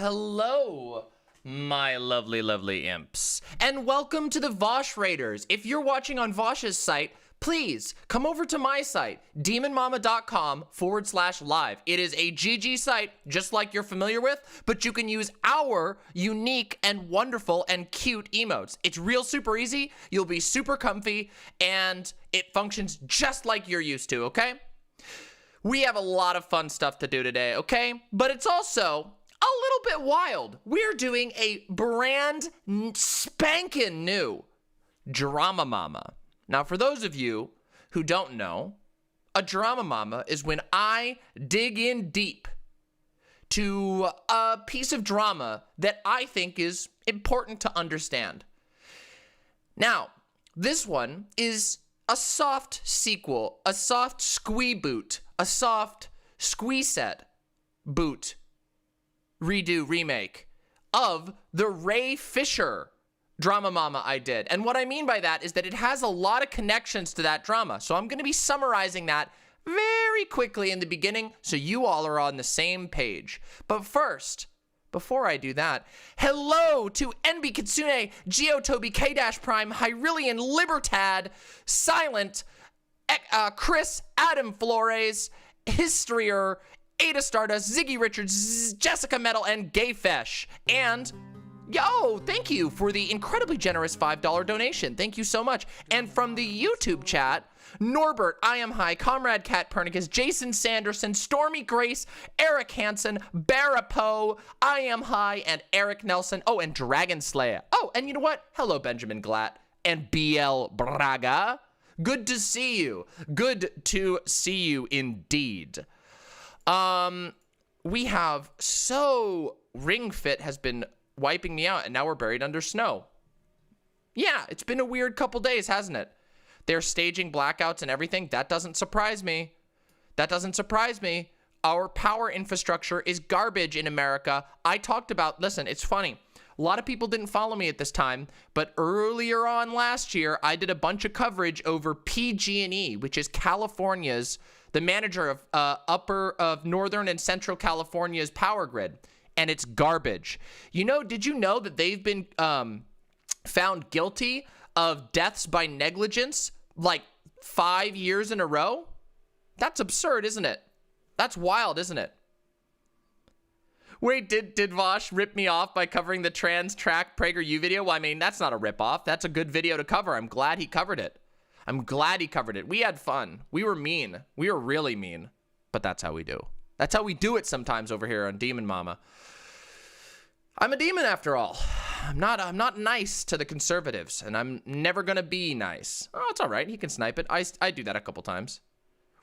Hello, my lovely imps. And welcome to the Vosh Raiders. If you're watching on Vosh's site, please come over to my site, demonmama.com/live. It is a GG site, just like you're familiar with, but you can use our unique and wonderful and cute emotes. It's real super easy, you'll be super comfy, and it functions just like you're used to, okay? We have a lot of fun stuff to do today, okay? But it's also a little bit wild. We're doing a brand spankin' new Drama Mama. Now, for those of you who don't know, a Drama Mama is when I dig in deep to a piece of drama that I think is important to understand. Now, this one is a soft sequel, a soft squee boot, a soft squee set boot, redo, remake of the Ray Fisher Drama Mama I did. And what I mean by that is that it has a lot of connections to that drama. So I'm going to be summarizing that very quickly in the beginning so you all are on the same page. But first, before I do that, hello to NB Kitsune, Geotobi, K-Prime, Hyrillian, Libertad, Silent, Chris, Adam Flores, Histrier, Ada Stardust, Ziggy Richards, Jessica Metal, and Gayfesh. And Yo, thank you for the incredibly generous $5 donation. Thank you so much. And from the YouTube chat, Norbert, I Am High, Comrade Cat Pernicus, Jason Sanderson, Stormy Grace, Eric Hansen, Barapo, I Am High, and Eric Nelson. Oh, and Dragon Slayer. Oh, and you know what? Hello, Benjamin Glatt and BL Braga. Good to see you. Good to see you indeed. We have Ring Fit has been wiping me out, and now we're buried under snow. Yeah, it's been a weird couple days, hasn't it? They're staging blackouts and everything. That doesn't surprise me. That doesn't surprise me. Our power infrastructure is garbage in America. I talked about, listen, it's funny. A lot of people didn't follow me at this time, but earlier on last year, I did a bunch of coverage over PG&E, which is California's, the manager of Northern and Central California's power grid, and it's garbage. You know, did you know that they've been found guilty of deaths by negligence like 5 years in a row? That's absurd, isn't it? That's wild, isn't it? Wait, did Vosh rip me off by covering the trans track PragerU video? Well, I mean, that's not a rip-off. That's a good video to cover. I'm glad he covered it. I'm glad he covered it. We had fun. We were mean. We were really mean. But that's how we do. That's how we do it sometimes over here on Demon Mama. I'm a demon after all. I'm not nice to the conservatives, and I'm never gonna be nice. Oh, it's all right. He can snipe it. I do that a couple times.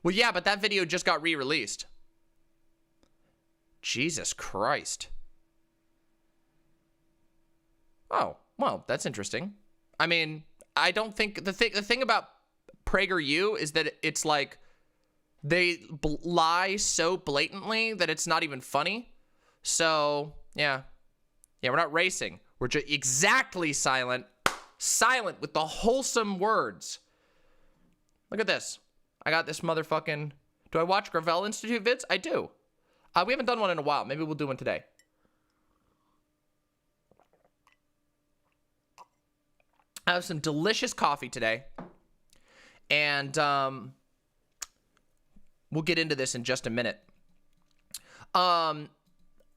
Well, yeah, but that video just got re-released. Jesus Christ. Oh, well, that's interesting. I mean, I don't think the thing about PragerU is that it's like they lie so blatantly that it's not even funny. So, yeah. Yeah, we're not racing. We're just exactly silent. Silent with the wholesome words. Look at this. I got this motherfucking... Do I watch Gravel Institute vids? I do. We haven't done one in a while. Maybe we'll do one today. I have some delicious coffee today. And we'll get into this in just a minute.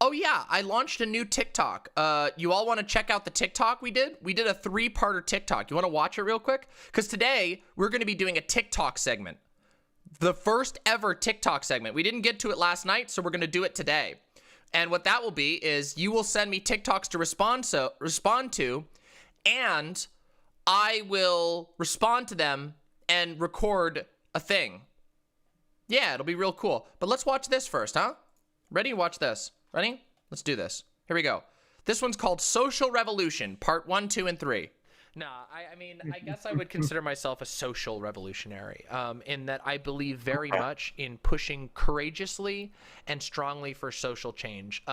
Oh yeah, I launched a new TikTok. You all want to check out the TikTok we did? We did a 3-parter TikTok. You want to watch it real quick? Because today, we're going to be doing a TikTok segment. The first ever TikTok segment. We didn't get to it last night, so we're going to do it today. And what that will be is you will send me TikToks to respond to, and I will respond to them and record a thing. Yeah, it'll be real cool. But let's watch this first, huh? Ready? Watch this. Ready? Let's do this. Here we go. This one's called Social Revolution, part 1, 2, and 3. Nah, I mean, I guess I would consider myself a social revolutionary, in that I believe very much in pushing courageously and strongly for social change.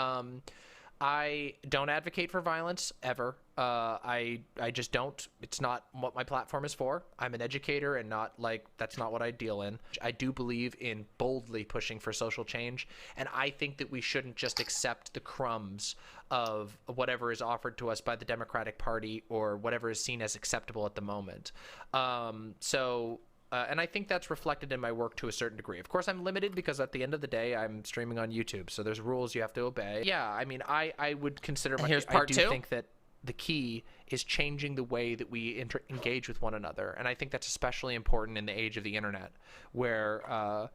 I don't advocate for violence ever. I just don't. It's not what my platform is for. I'm an educator and not like, that's not what I deal in. I do believe in boldly pushing for social change. And I think that we shouldn't just accept the crumbs of whatever is offered to us by the Democratic Party or whatever is seen as acceptable at the moment. And I think that's reflected in my work to a certain degree. Of course, I'm limited because at the end of the day, I'm streaming on YouTube, so there's rules you have to obey. Yeah, I mean, I would consider... Here's part 2. I do think that the key is changing the way that we engage with one another, and I think that's especially important in the age of the internet, where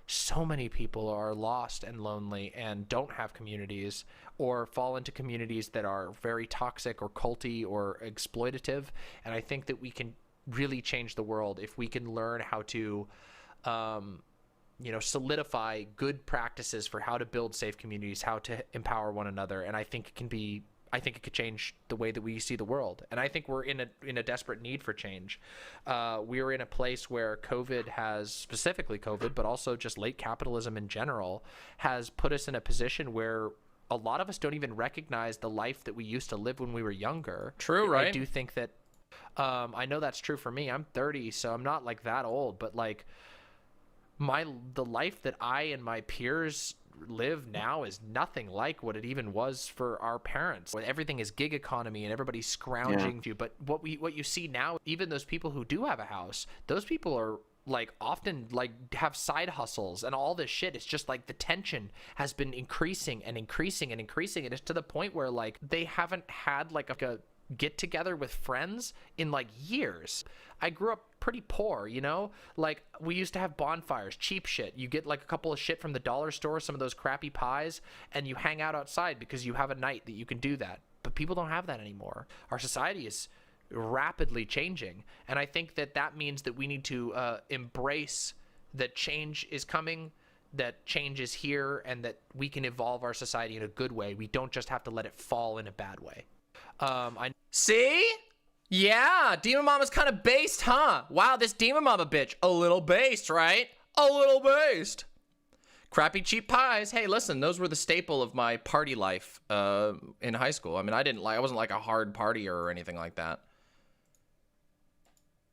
so many people are lost and lonely and don't have communities or fall into communities that are very toxic or culty or exploitative, and I think that we can really change the world if we can learn how to solidify good practices for how to build safe communities, how to empower one another. And I think it could change the way that we see the world. And I think we're in a desperate need for change. We're in a place where COVID has, specifically COVID, but also just late capitalism in general, has put us in a position where a lot of us don't even recognize the life that we used to live when we were younger. True, right? I do think that I know that's true for me. I'm 30, so I'm not like that old, but like the life that I and my peers live now is nothing like what it even was for our parents. Everything is gig economy and everybody's scrounging to, but what you see now, even those people who do have a house, those people are like often like have side hustles and all this shit. It's just like the tension has been increasing and increasing and increasing, and it's to the point where like they haven't had like a get together with friends in like years. I grew up pretty poor, you know, like we used to have bonfires, cheap shit. You get like a couple of shit from the dollar store, some of those crappy pies, and you hang out outside because you have a night that you can do that. But people don't have that anymore. Our society is rapidly changing, and I think that that means that we need to embrace that change is coming, that change is here, and that we can evolve our society in a good way. We don't just have to let it fall in a bad way. See? Yeah, Demon Mama's kind of based, huh? Wow, this Demon Mama bitch, a little based, right? A little based. Crappy cheap pies. Hey, listen, those were the staple of my party life in high school. I mean, I wasn't like a hard partier or anything like that.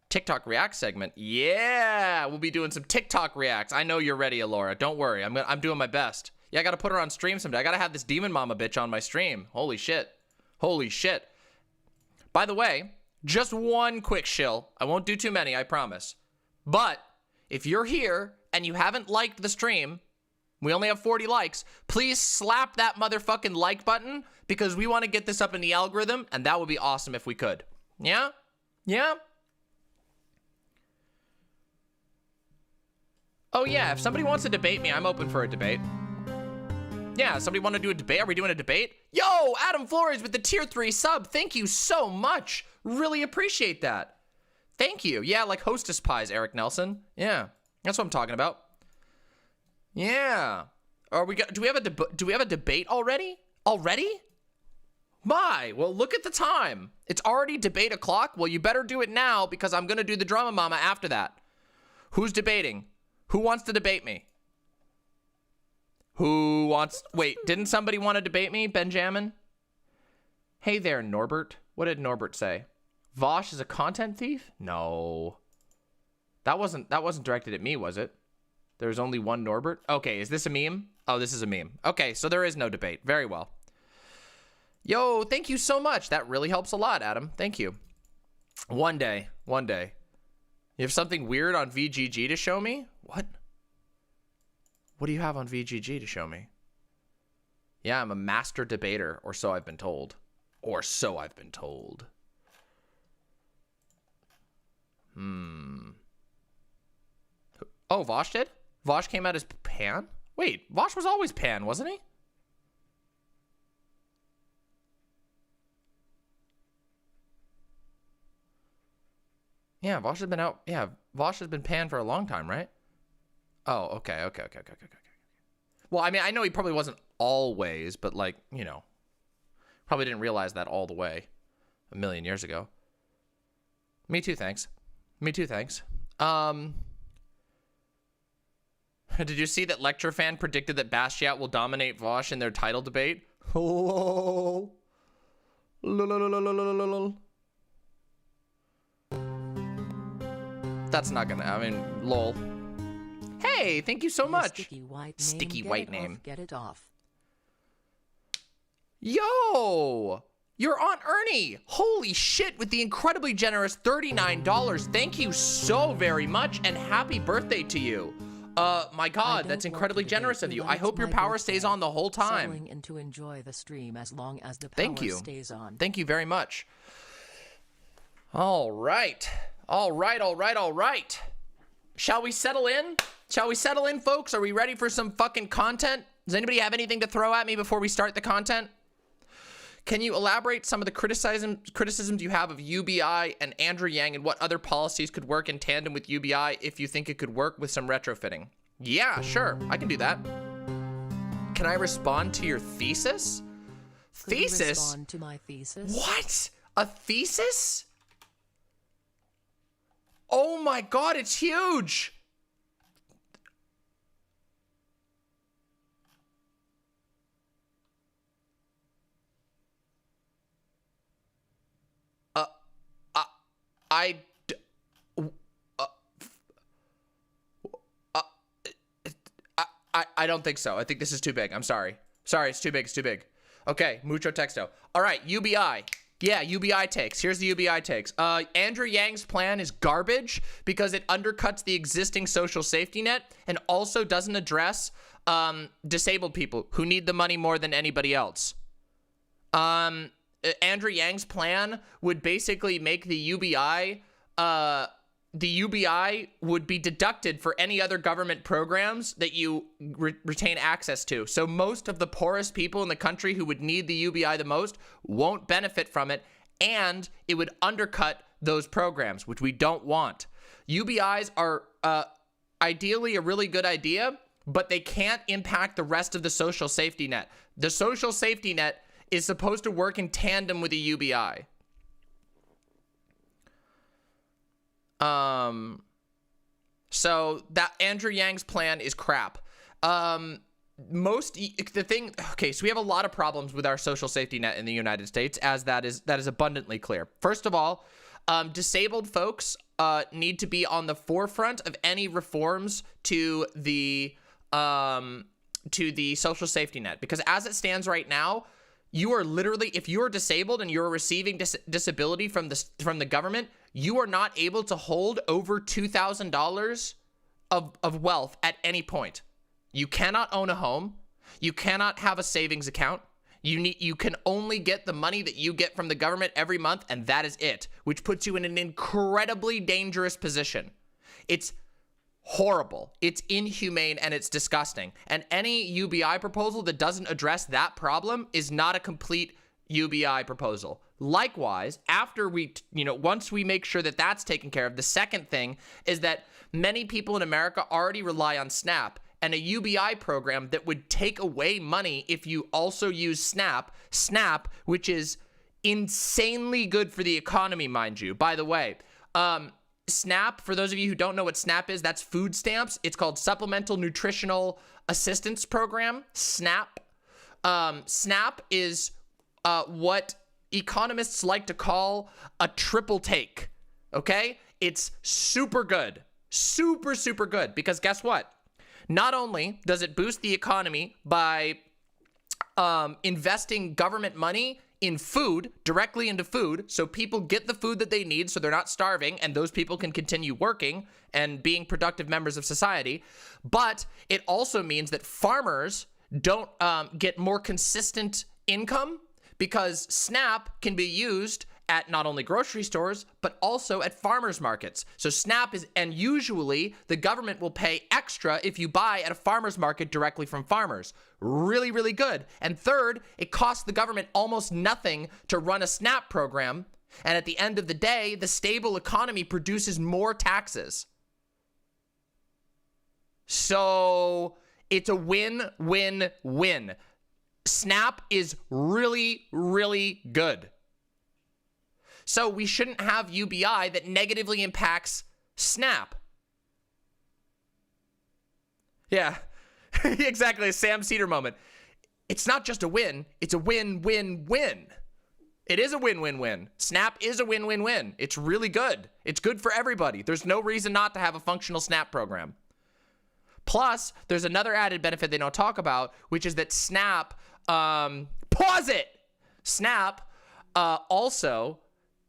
TikTok React segment. Yeah, we'll be doing some TikTok Reacts. I know you're ready, Alora. Don't worry. I'm doing my best. Yeah, I got to put her on stream someday. I got to have this Demon Mama bitch on my stream. Holy shit. Holy shit. By the way, just one quick shill. I won't do too many, I promise. But if you're here and you haven't liked the stream, we only have 40 likes, please slap that motherfucking like button because we want to get this up in the algorithm, and that would be awesome if we could. Yeah? Yeah? Oh yeah, if somebody wants to debate me, I'm open for a debate. Yeah, somebody want to do a debate? Are we doing a debate? Yo, Adam Flores with the tier 3 sub. Thank you so much. Really appreciate that. Thank you. Yeah, like hostess pies, Eric Nelson. Yeah, that's what I'm talking about. Yeah. Do we have a debate already? Already? My, well, look at the time. It's already debate o'clock. Well, you better do it now because I'm going to do the drama mama after that. Who's debating? Who wants to debate me? Who wants... Wait, didn't somebody want to debate me, Benjamin? Hey there, Norbert. What did Norbert say? Vosh is a content thief? No. That wasn't directed at me, was it? There's only one Norbert? Okay, is this a meme? Oh, this is a meme. Okay, so there is no debate. Very well. Yo, thank you so much. That really helps a lot, Adam. Thank you. One day. One day. You have something weird on VGG to show me? What? What do you have on VGG to show me? Yeah, I'm a master debater, or so I've been told. Or so I've been told. Oh, Vosh did? Vosh came out as Pan? Wait, Vosh was always Pan, wasn't he? Yeah, Vosh has been out. Yeah, Vosh has been Pan for a long time, right? Oh, okay. Well, I mean, I know he probably wasn't always, but like, you know, probably didn't realize that all the way a million years ago. Me too, thanks. Me too, thanks. Did you see that Lecture Fan predicted that Basquiat will dominate Vosh in their title debate? Oh. That's not gonna, I mean, lol. Hey, thank you so much. Sticky white name. Get it off. Yo, you're Aunt Ernie. Holy shit, with the incredibly generous $39. Thank you so very much, and happy birthday to you. My God, that's incredibly generous of you. I hope your power stays on the whole time. And to enjoy the stream as long as the power Thank you. stays on. Thank you very much. All right. All right. Shall we settle in? Shall we settle in, folks? Are we ready for some fucking content? Does anybody have anything to throw at me before we start the content? Can you elaborate some of the criticisms you have of UBI and Andrew Yang and what other policies could work in tandem with UBI if you think it could work with some retrofitting? Yeah, sure. I can do that. Can I respond to your thesis? Could you Thesis? respond to my thesis? What? A thesis? Oh my God, it's huge. I don't think so. I think this is too big. I'm sorry. Sorry, it's too big. Okay, mucho texto. All right, UBI. Yeah, UBI takes. Here's the UBI takes. Andrew Yang's plan is garbage because it undercuts the existing social safety net and also doesn't address disabled people who need the money more than anybody else. Andrew Yang's plan would basically make the UBI would be deducted for any other government programs that you retain access to. So most of the poorest people in the country who would need the UBI the most won't benefit from it, and it would undercut those programs, which we don't want. UBIs are ideally a really good idea, but they can't impact the rest of the social safety net. The social safety net is supposed to work in tandem with the UBI. So that Andrew Yang's plan is crap. So we have a lot of problems with our social safety net in the United States, as that is abundantly clear. First of all, disabled folks need to be on the forefront of any reforms to the social safety net, because as it stands right now, you are literally, if you are disabled and you're receiving disability from the government, you are not able to hold over $2,000 of wealth at any point. You cannot own a home. You cannot have a savings account. You can only get the money that you get from the government every month, and that is it, which puts you in an incredibly dangerous position. It's horrible. It's inhumane, and it's disgusting. And any UBI proposal that doesn't address that problem is not a complete UBI proposal. Likewise, after once we make sure that that's taken care of, the second thing is that many people in America already rely on SNAP, and a UBI program that would take away money if you also use SNAP, which is insanely good for the economy, mind you. By the way, SNAP, for those of you who don't know what SNAP is, that's food stamps. It's called Supplemental Nutritional Assistance Program, SNAP. SNAP is what economists like to call a triple take, okay? It's super good, super, super good, because guess what? Not only does it boost the economy by investing government money in food, directly into food, so people get the food that they need so they're not starving, and those people can continue working and being productive members of society, but it also means that farmers don't get more consistent income, because SNAP can be used at not only grocery stores, but also at farmers markets. So SNAP is, and usually the government will pay extra if you buy at a farmer's market directly from farmers. Really, really good. And third, it costs the government almost nothing to run a SNAP program. And at the end of the day, the stable economy produces more taxes. So it's a win-win-win. SNAP is really, really good. So we shouldn't have UBI that negatively impacts SNAP. Yeah, exactly. A Sam Cedar moment. It's not just a win. It's a win-win-win. It is a win-win-win. SNAP is a win-win-win. It's really good. It's good for everybody. There's no reason not to have a functional SNAP program. Plus, there's another added benefit they don't talk about, which is that SNAP, pause it! SNAP also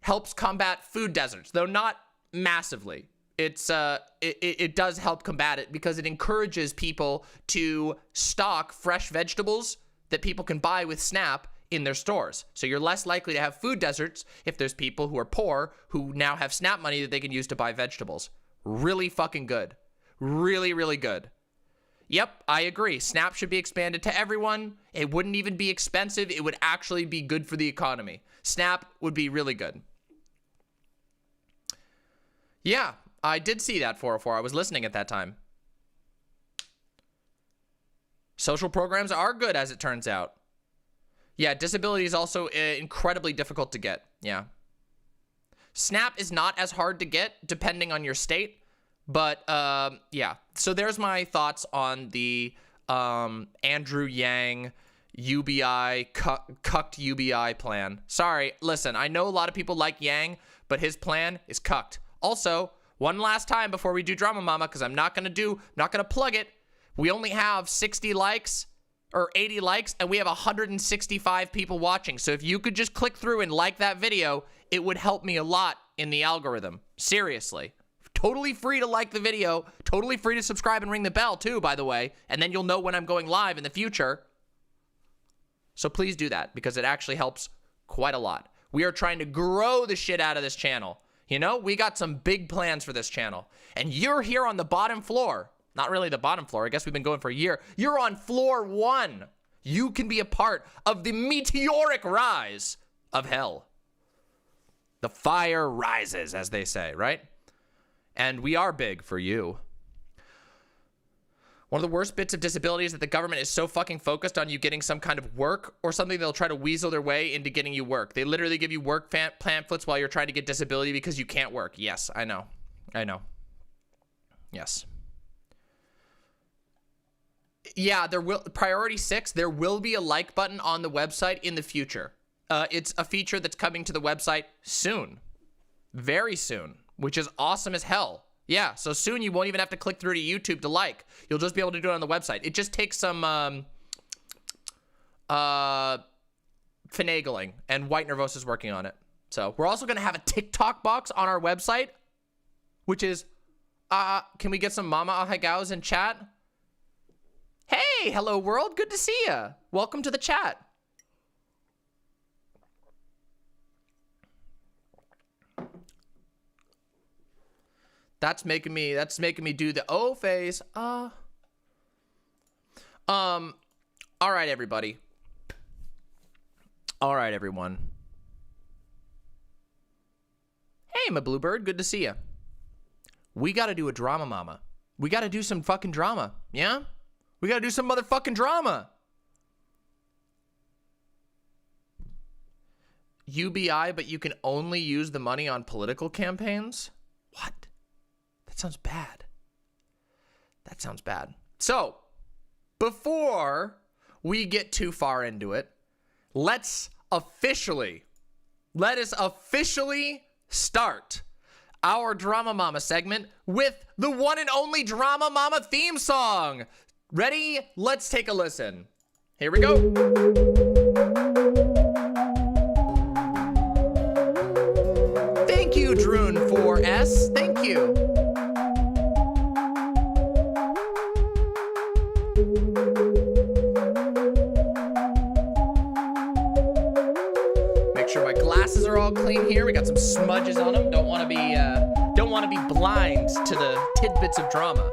helps combat food deserts, though not massively. It does help combat it because it encourages people to stock fresh vegetables that people can buy with SNAP in their stores. So you're less likely to have food deserts if there's people who are poor who now have SNAP money that they can use to buy vegetables. Really fucking good. Really, really good. Yep, I agree. SNAP should be expanded to everyone. It wouldn't even be expensive. It would actually be good for the economy. SNAP would be really good. Yeah, I did see that 404. I was listening at that time. Social programs are good, as it turns out. Yeah, disability is also incredibly difficult to get. Yeah. SNAP is not as hard to get, depending on your state. But, yeah. So there's my thoughts on the Andrew Yang UBI, cucked UBI plan. Sorry, listen, I know a lot of people like Yang, but his plan is cucked. Also, one last time before we do Drama Mama, because I'm not gonna plug it. We only have 60 likes, or 80 likes, and we have 165 people watching. So if you could just click through and like that video, it would help me a lot in the algorithm. Seriously. Totally free to like the video. Totally free to subscribe and ring the bell too, by the way. And then you'll know when I'm going live in the future. So please do that, because it actually helps quite a lot. We are trying to grow the shit out of this channel. You know, we got some big plans for this channel. And you're here on the bottom floor. Not really the bottom floor. I guess we've been going for a year. You're on floor 1. You can be a part of the meteoric rise of hell. The fire rises, as they say, right? And we are big for you. One of the worst bits of disability is that the government is so fucking focused on you getting some kind of work or something, they'll try to weasel their way into getting you work. They literally give you work pamphlets while you're trying to get disability because you can't work. Yes, I know. I know. Yes. Yeah, there will, priority 6, there will be a like button on the website in the future. It's a feature that's coming to the website soon. Very soon, which is awesome as hell. Yeah, so soon you won't even have to click through to YouTube to like. You'll just be able to do it on the website. It just takes some finagling, and White Nervous is working on it. So we're also going to have a TikTok box on our website, which is, can we get some Mama Ahagaos in chat? Hey, hello world, good to see ya. Welcome to the chat. That's making me do the O face. All right, everybody. All right, everyone. Hey, my bluebird, good to see you. We got to do a drama, mama. We got to do some fucking drama, yeah? We got to do some motherfucking drama. UBI, but you can only use the money on political campaigns? What? That sounds bad. That sounds bad. So, before we get too far into it, let us officially start our Drama Mama segment with the one and only Drama Mama theme song. Ready? Let's take a listen. Here we go. Thank you, Droon4S. Thank you. Make sure my glasses are all clean here. We got some smudges on them. Don't want to be blind to the tidbits of drama.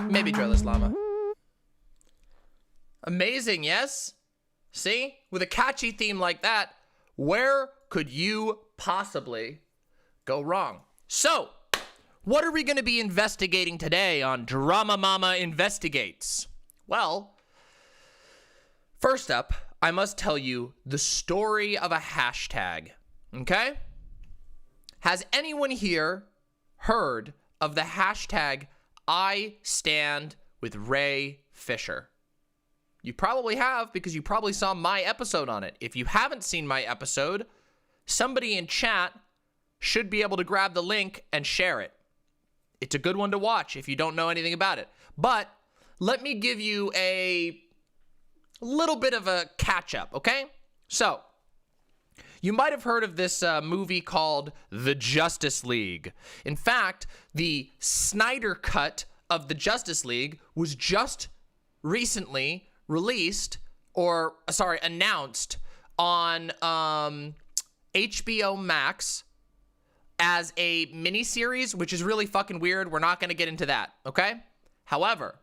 Maybe Drellis Llama. Amazing, yes? See? With a catchy theme like that, where could you possibly go wrong? So, what are we going to be investigating today on Drama Mama Investigates? Well, first up, I must tell you the story of a hashtag, okay? Has anyone here heard of the hashtag I stand with Ray Fisher? You probably have, because you probably saw my episode on it. If you haven't seen my episode, somebody in chat should be able to grab the link and share it. It's a good one to watch if you don't know anything about it. But let me give you a little bit of a catch-up, okay? So, you might have heard of this movie called The Justice League. In fact, the Snyder Cut of The Justice League was just recently released, or announced on HBO Max as a miniseries, which is really fucking weird. We're not going to get into that, okay? However,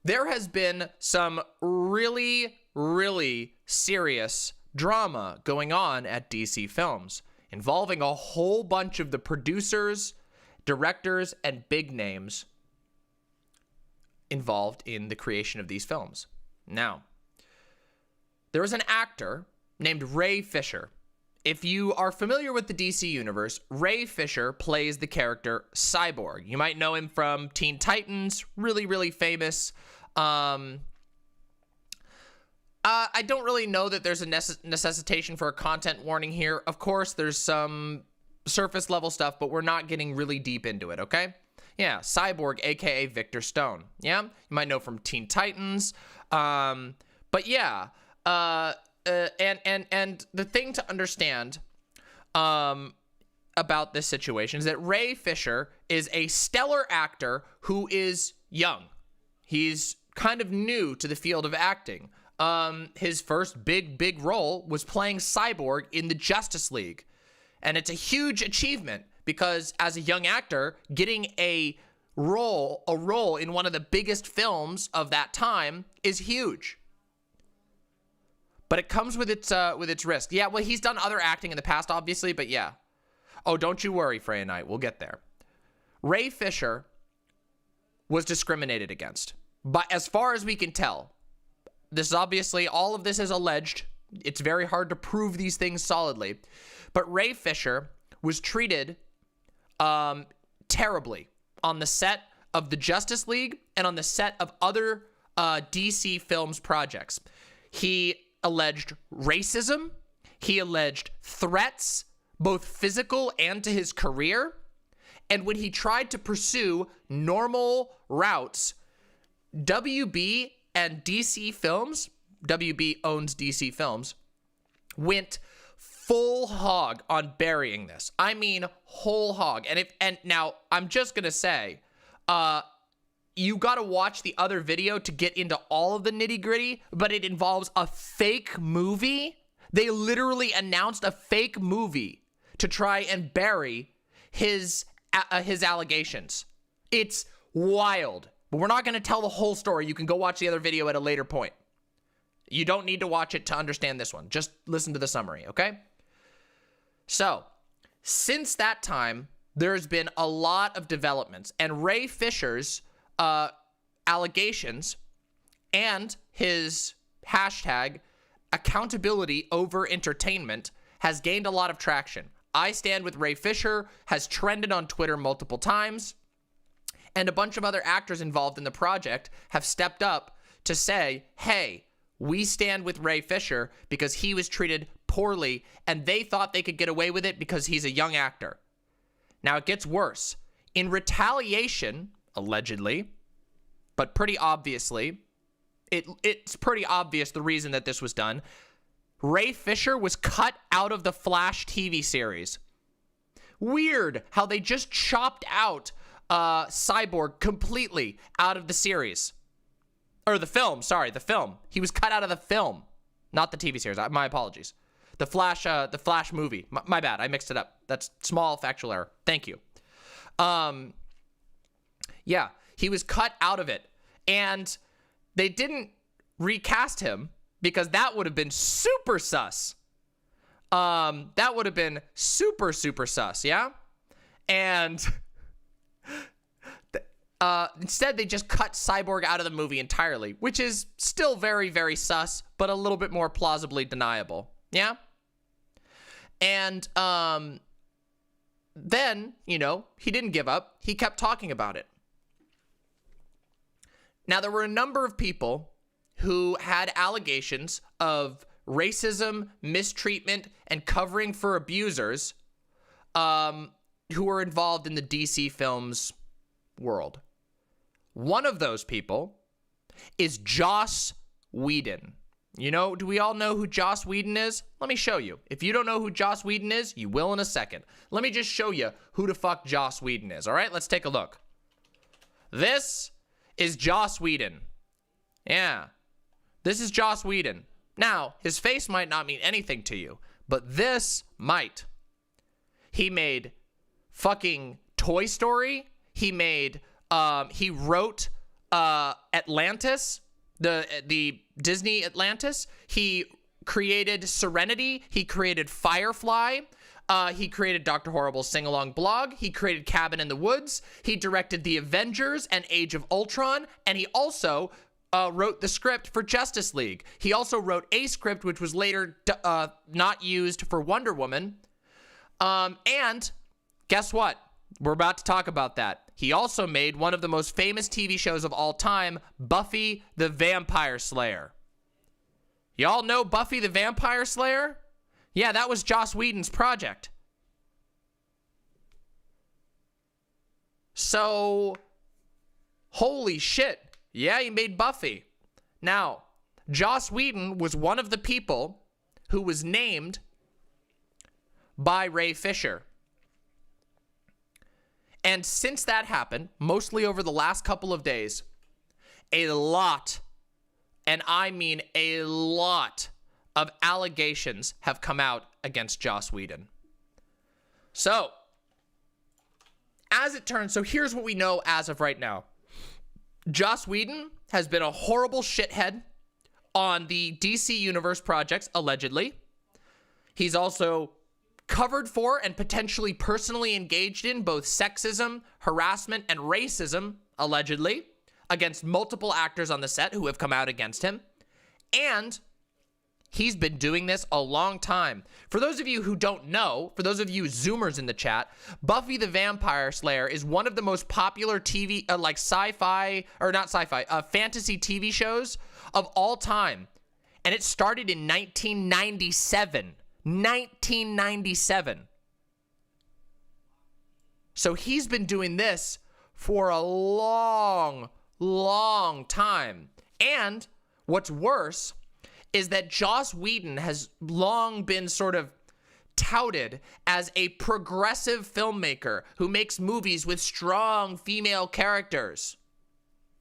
there has been some really serious drama going on at DC Films involving a whole bunch of the producers, directors, and big names involved in the creation of these films. Now, there was an actor named Ray Fisher if you are familiar with the DC universe, Ray Fisher plays the character Cyborg. You might know him from Teen Titans, really, really famous. I don't really know that there's a necessitation for a content warning here. Of course, there's some surface level stuff, but we're not getting really deep into it, okay? Yeah, Cyborg, aka Victor Stone. Yeah, you might know from Teen Titans. But yeah, and the thing to understand about this situation is that Ray Fisher is a stellar actor who is young. He's kind of new to the field of acting. His first big role was playing Cyborg in the Justice League. And it's a huge achievement because as a young actor, getting a role in one of the biggest films of that time is huge. But it comes with its risk. Yeah, well, he's done other acting in the past, obviously, but yeah. Oh, don't you worry, Freya Knight. We'll get there. Ray Fisher was discriminated against. But as far as we can tell, this is obviously, all of this is alleged. It's very hard to prove these things solidly. But Ray Fisher was treated terribly on the set of the Justice League and on the set of other DC Films projects. He alleged racism. He alleged threats, both physical and to his career. And when he tried to pursue normal routes, WB and DC Films, WB owns DC Films, went full hog on burying this. I mean, whole hog. And now I'm just gonna say, you gotta watch the other video to get into all of the nitty gritty, but it involves a fake movie. They literally announced a fake movie to try and bury his allegations. It's wild, but we're not gonna tell the whole story. You can go watch the other video at a later point. You don't need to watch it to understand this one. Just listen to the summary, okay? So, since that time, there's been a lot of developments, and Ray Fisher's allegations and his hashtag accountability over entertainment has gained a lot of traction. I Stand With Ray Fisher has trended on Twitter multiple times, and a bunch of other actors involved in the project have stepped up to say, hey, we stand with Ray Fisher because he was treated poorly and they thought they could get away with it because he's a young actor. Now it gets worse. In retaliation, allegedly, but pretty obviously, it's pretty obvious the reason that this was done. Ray Fisher was cut out of the Flash TV series. Weird how they just chopped out Cyborg completely out of the series. Or the film, sorry, the film. He was cut out of the film, not the TV series. My apologies. The Flash movie. My bad, I mixed it up. That's small factual error. Thank you. Yeah, he was cut out of it. And they didn't recast him because that would have been super sus. That would have been super sus, yeah? And instead, they just cut Cyborg out of the movie entirely, which is still very, very sus, but a little bit more plausibly deniable. Yeah? And then, you know, he didn't give up. He kept talking about it. Now, there were a number of people who had allegations of racism, mistreatment, and covering for abusers who were involved in the DC Films world. One of those people is Joss Whedon. You know, do we all know who Joss Whedon is? Let me show you. If you don't know who Joss Whedon is, you will in a second. Let me just show you who the fuck Joss Whedon is, all right? Let's take a look. This is Joss Whedon. Yeah, this is Joss Whedon. Now, his face might not mean anything to you, but this might. He made fucking Toy Story. He made, he wrote Atlantis, the Disney Atlantis. He created Serenity. He created Firefly. He created Dr. Horrible's sing-along blog. He created Cabin in the Woods. He directed The Avengers and Age of Ultron. And he also wrote the script for Justice League. He also wrote a script which was later not used for Wonder Woman. And guess what? We're about to talk about that. He also made one of the most famous TV shows of all time, Buffy the Vampire Slayer. Y'all know Buffy the Vampire Slayer? Yeah, that was Joss Whedon's project. So, holy shit. Yeah, he made Buffy. Now, Joss Whedon was one of the people who was named by Ray Fisher. And since that happened, mostly over the last couple of days, a lot, and I mean a lot, of allegations have come out against Joss Whedon. So, as it turns, so here's what we know as of right now. Joss Whedon has been a horrible shithead on the DC Universe projects, allegedly. He's also covered for and potentially personally engaged in both sexism, harassment, and racism, allegedly, against multiple actors on the set who have come out against him. And he's been doing this a long time. For those of you who don't know, for those of you Zoomers in the chat, Buffy the Vampire Slayer is one of the most popular TV, like sci-fi, or not sci-fi, fantasy TV shows of all time. And it started in 1997. 1997. So he's been doing this for a long, long time. And what's worse is that Joss Whedon has long been sort of touted as a progressive filmmaker who makes movies with strong female characters,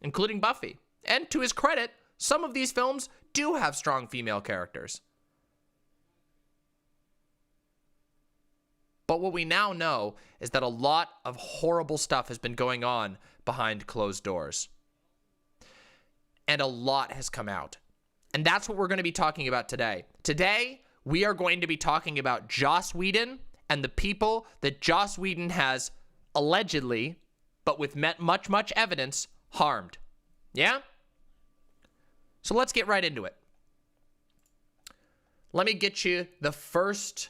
including Buffy. And to his credit, some of these films do have strong female characters. But what we now know is that a lot of horrible stuff has been going on behind closed doors. And a lot has come out. And that's what we're going to be talking about today. Today, we are going to be talking about Joss Whedon and the people that Joss Whedon has allegedly, but with much, much evidence, harmed. Yeah? So let's get right into it. Let me get you the first...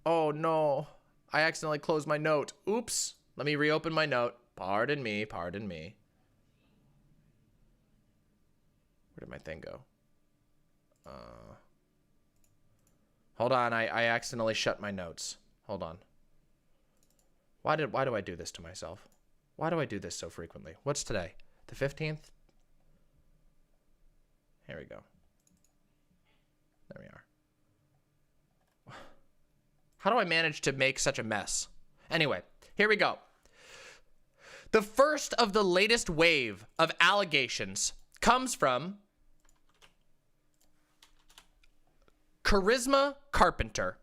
Oh no, I accidentally closed my note. Oops, let me reopen my note. Pardon me, pardon me. Where did my thing go? Hold on, I accidentally shut my notes. Hold on. Why do I do this to myself? Why do I do this so frequently? What's today? The 15th? Here we go. There we are. How do I manage to make such a mess? Anyway, here we go. The first of the latest wave of allegations comes from Charisma Carpenter,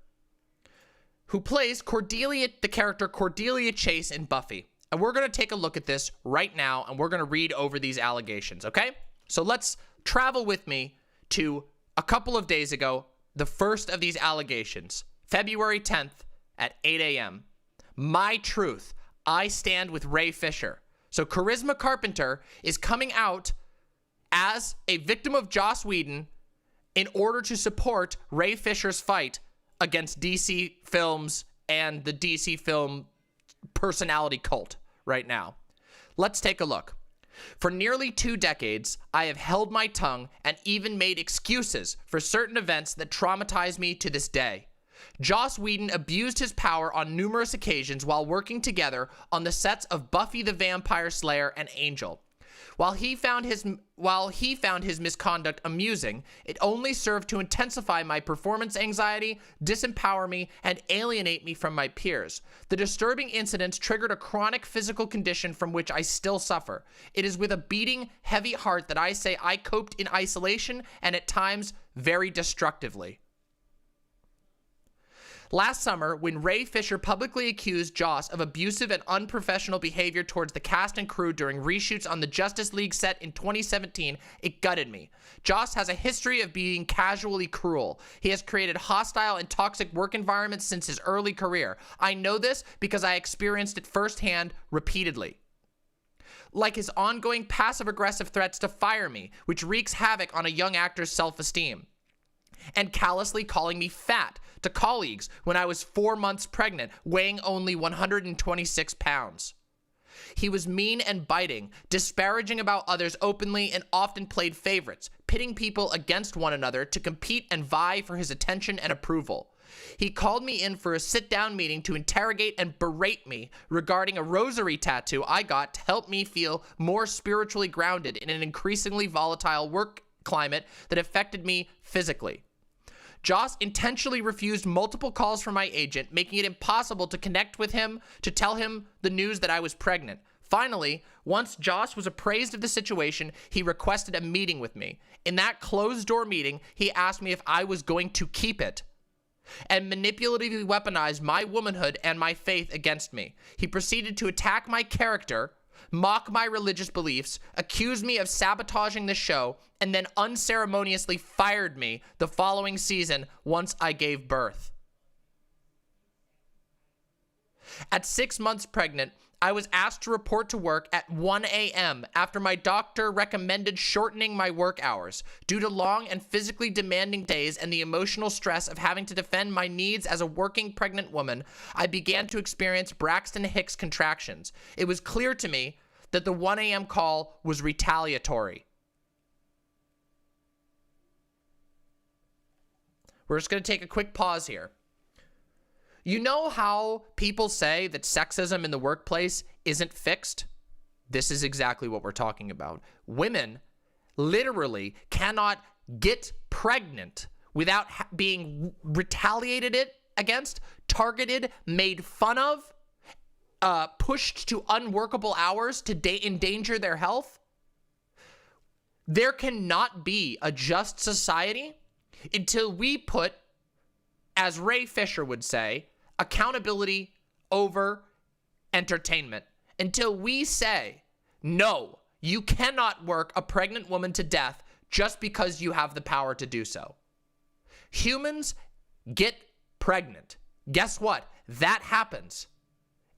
who plays Cordelia, the character Cordelia Chase in Buffy. And we're going to take a look at this right now, and we're going to read over these allegations, okay? So let's travel with me to a couple of days ago, the first of these allegations. February 10th at 8 a.m. My truth. I stand with Ray Fisher. So Charisma Carpenter is coming out as a victim of Joss Whedon in order to support Ray Fisher's fight against DC Films and the DC Film personality cult right now. Let's take a look. For nearly 2 decades, I have held my tongue and even made excuses for certain events that traumatize me to this day. Joss Whedon abused his power on numerous occasions while working together on the sets of Buffy the Vampire Slayer and Angel. While he found his misconduct amusing, it only served to intensify my performance anxiety, disempower me, and alienate me from my peers. The disturbing incidents triggered a chronic physical condition from which I still suffer. It is with a beating, heavy heart that I say I coped in isolation and at times very destructively. Last summer, when Ray Fisher publicly accused Joss of abusive and unprofessional behavior towards the cast and crew during reshoots on the Justice League set in 2017, it gutted me. Joss has a history of being casually cruel. He has created hostile and toxic work environments since his early career. I know this because I experienced it firsthand repeatedly. like his ongoing passive-aggressive threats to fire me, which wreaks havoc on a young actor's self-esteem, and callously calling me fat to colleagues when I was 4 months pregnant, weighing only 126 pounds. He was mean and biting, disparaging about others openly, and often played favorites, pitting people against one another to compete and vie for his attention and approval. He called me in for a sit-down meeting to interrogate and berate me regarding a rosary tattoo I got to help me feel more spiritually grounded in an increasingly volatile work climate that affected me physically. Joss intentionally refused multiple calls from my agent, making it impossible to connect with him to tell him the news that I was pregnant. Finally, once Joss was appraised of the situation, he requested a meeting with me. In that closed-door meeting, he asked me if I was going to keep it, and manipulatively weaponized my womanhood and my faith against me. He proceeded to attack my character, mock my religious beliefs, accuse me of sabotaging the show, and then unceremoniously fired me the following season once I gave birth. At 6 months pregnant, I was asked to report to work at 1 a.m. after my doctor recommended shortening my work hours. Due to long and physically demanding days and the emotional stress of having to defend my needs as a working pregnant woman, I began to experience Braxton Hicks contractions. It was clear to me that the 1 a.m. call was retaliatory. We're just going to take a quick pause here. You know how people say that sexism in the workplace isn't fixed? This is exactly what we're talking about. Women literally cannot get pregnant without being retaliated against, targeted, made fun of, pushed to unworkable hours to endanger their health. There cannot be a just society until we put, as Ray Fisher would say, accountability over entertainment. Until we say, no, you cannot work a pregnant woman to death just because you have the power to do so. Humans get pregnant. Guess what? That happens.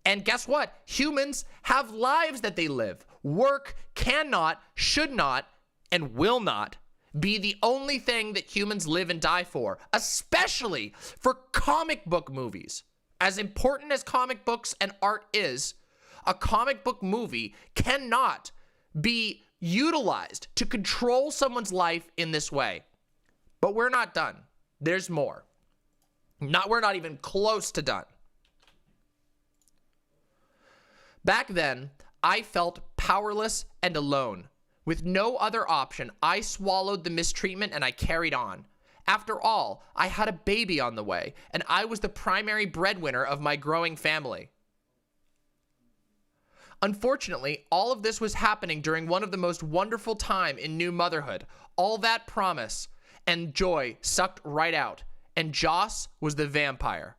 And guess what? Humans have lives that they live. Work cannot, should not, and will not be the only thing that humans live and die for, especially for comic book movies. As important as comic books and art is, a comic book movie cannot be utilized to control someone's life in this way. But we're not done. There's more. We're not even close to done. Back then, I felt powerless and alone. With no other option, I swallowed the mistreatment and I carried on. After all, I had a baby on the way, and I was the primary breadwinner of my growing family. Unfortunately, all of this was happening during one of the most wonderful time in new motherhood. All that promise and joy sucked right out, and Joss was the vampire.